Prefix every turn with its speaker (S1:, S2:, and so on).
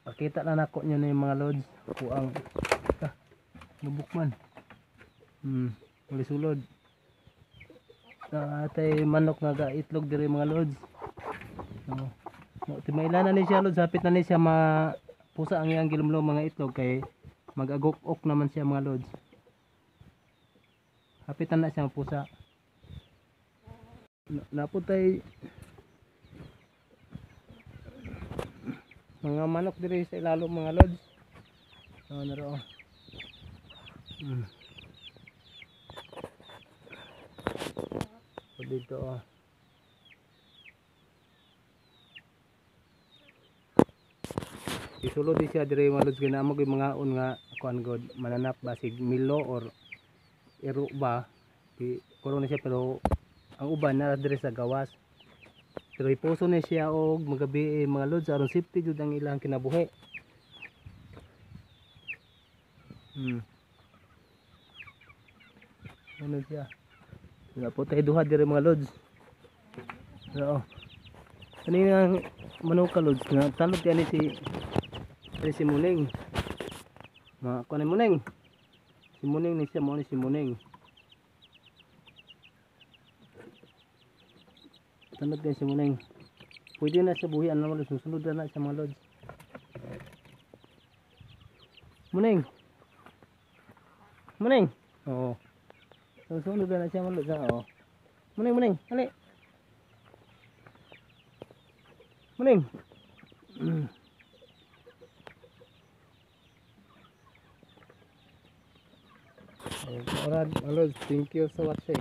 S1: Pakita na nako nyo na yung mga lods. Ako ang nabukman. Muli sulod. Atay manok nga ga itlog diri mga lods. Timailanan ni siya lods, hapit na ni siya pusa ang iyang gilumlom mga itlog kay mag-agok-ok naman siya mga lods. Hapitan na siya pusa. Naputay mga manok diri sa ilalo mga lods. Naro. Dito isulod di siya dire mga lods, ginamog yung mga un nga kuan god mananap basig milo or iro ba kuro na siya, pero ang uban na dire sa gawas, pero ipuso na siya og magabi mga lods aron safety jud ang ilang kinabuhi. Ano siya po tayo duha dire mga lods. So kanina manok ka lods nga tanod yan si Muning. Mga kuan ni Muning. Si Muning ni siya mo ni si Muning. Tanod yan si Muning. Pwede na siya buhian na mga lods. Susunod na siya mga lods. Muning. Muning. Oo. Susunod na siya mga lods. Oo. Muning, Muning. Hali. Muning. Alright, thank you so much.